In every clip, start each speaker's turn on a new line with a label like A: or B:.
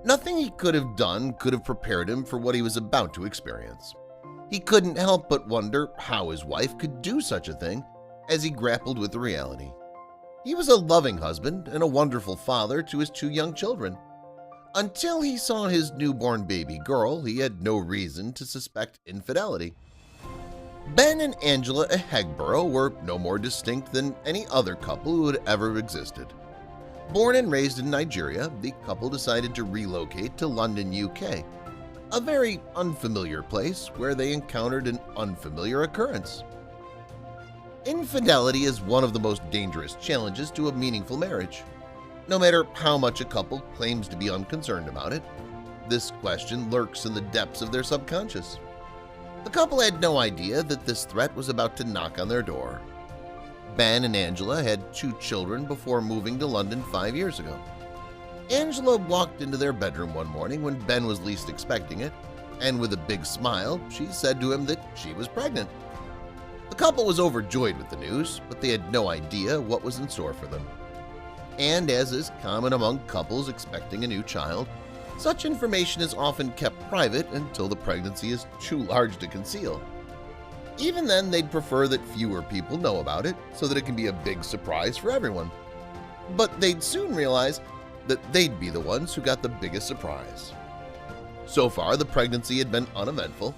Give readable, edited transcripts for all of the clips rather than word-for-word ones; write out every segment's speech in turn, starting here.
A: Nothing he could have done could have prepared him for what he was about to experience. He couldn't help but wonder how his wife could do such a thing as he grappled with the reality. He was a loving husband and a wonderful father to his 2 young children. Until he saw his newborn baby girl, he had no reason to suspect infidelity. Ben and Angela Ehegborough were no more distinct than any other couple who had ever existed. Born and raised in Nigeria, the couple decided to relocate to London, UK, a very unfamiliar place where they encountered an unfamiliar occurrence. Infidelity is one of the most dangerous challenges to a meaningful marriage. No matter how much a couple claims to be unconcerned about it, this question lurks in the depths of their subconscious. The couple had no idea that this threat was about to knock on their door. Ben and Angela had 2 children before moving to London 5 years ago. Angela walked into their bedroom one morning when Ben was least expecting it, and with a big smile, she said to him that she was pregnant. The couple was overjoyed with the news, but they had no idea what was in store for them. And as is common among couples expecting a new child, such information is often kept private until the pregnancy is too large to conceal. Even then, they'd prefer that fewer people know about it so that it can be a big surprise for everyone. But they'd soon realize that they'd be the ones who got the biggest surprise. So far, the pregnancy had been uneventful,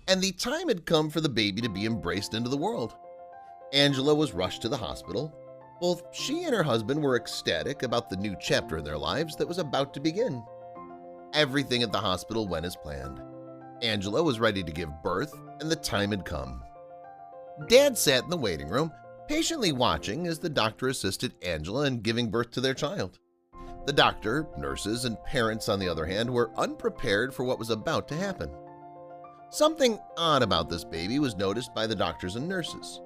A: and the time had come for the baby to be embraced into the world. Angela was rushed to the hospital. Both she and her husband were ecstatic about the new chapter in their lives that was about to begin. Everything at the hospital went as planned. Angela was ready to give birth, and the time had come. Dad sat in the waiting room, patiently watching as the doctor assisted Angela in giving birth to their child. The doctor, nurses, and parents, on the other hand, were unprepared for what was about to happen. Something odd about this baby was noticed by the doctors and nurses.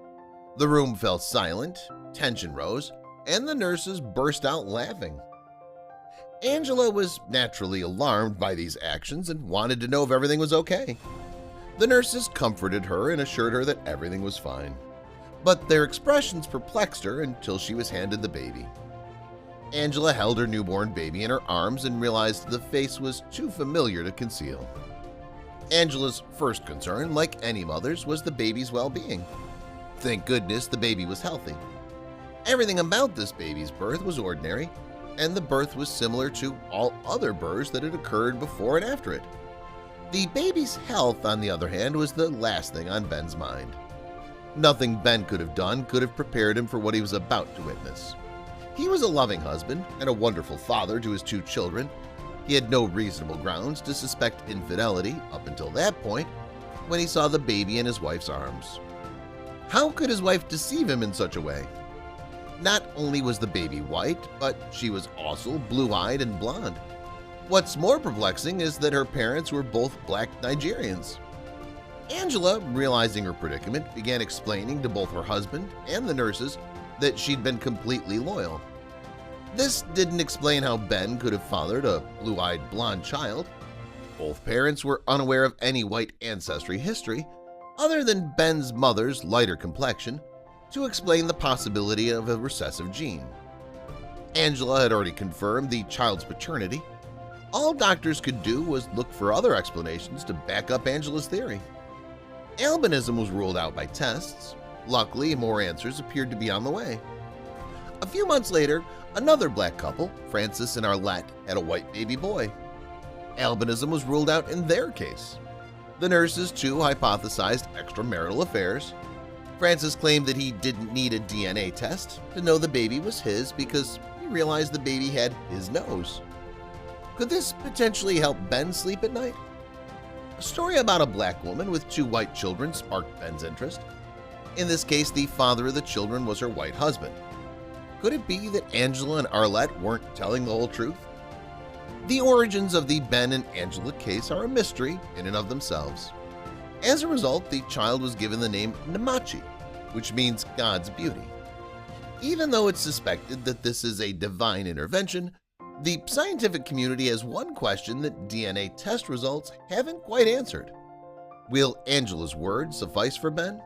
A: The room fell silent, tension rose, and the nurses burst out laughing. Angela was naturally alarmed by these actions and wanted to know if everything was okay. The nurses comforted her and assured her that everything was fine, but their expressions perplexed her until she was handed the baby. Angela held her newborn baby in her arms and realized the face was too familiar to conceal. Angela's first concern, like any mother's, was the baby's well-being. Thank goodness the baby was healthy. Everything about this baby's birth was ordinary, and the birth was similar to all other births that had occurred before and after it. The baby's health, on the other hand, was the last thing on Ben's mind. Nothing Ben could have done could have prepared him for what he was about to witness. He was a loving husband and a wonderful father to his 2 children. He had no reasonable grounds to suspect infidelity up until that point when he saw the baby in his wife's arms. How could his wife deceive him in such a way? Not only was the baby white, but she was also blue-eyed and blonde. What's more perplexing is that her parents were both black Nigerians. Angela, realizing her predicament, began explaining to both her husband and the nurses that she'd been completely loyal. This didn't explain how Ben could have fathered a blue-eyed blonde child. Both parents were unaware of any white ancestry history other than Ben's mother's lighter complexion to explain the possibility of a recessive gene. Angela had already confirmed the child's paternity. All doctors could do was look for other explanations to back up Angela's theory. Albinism was ruled out by tests. Luckily, more answers appeared to be on the way. A few months later, another black couple, Francis and Arlette, had a white baby boy. Albinism was ruled out in their case. The nurses, too, hypothesized extramarital affairs. Francis claimed that he didn't need a DNA test to know the baby was his because he realized the baby had his nose. Could this potentially help Ben sleep at night? A story about a black woman with 2 white children sparked Ben's interest. In this case, the father of the children was her white husband. Could it be that Angela and Arlette weren't telling the whole truth? The origins of the Ben and Angela case are a mystery in and of themselves. As a result, the child was given the name Namachi, which means God's beauty. Even though it's suspected that this is a divine intervention, the scientific community has one question that DNA test results haven't quite answered. Will Angela's word suffice for Ben?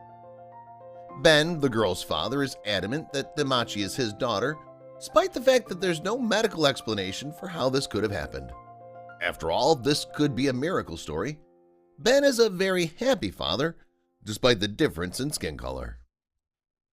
A: Ben, the girl's father, is adamant that Namachi is his daughter, despite the fact that there's no medical explanation for how this could have happened. After all, this could be a miracle story. Ben is a very happy father, despite the difference in skin color.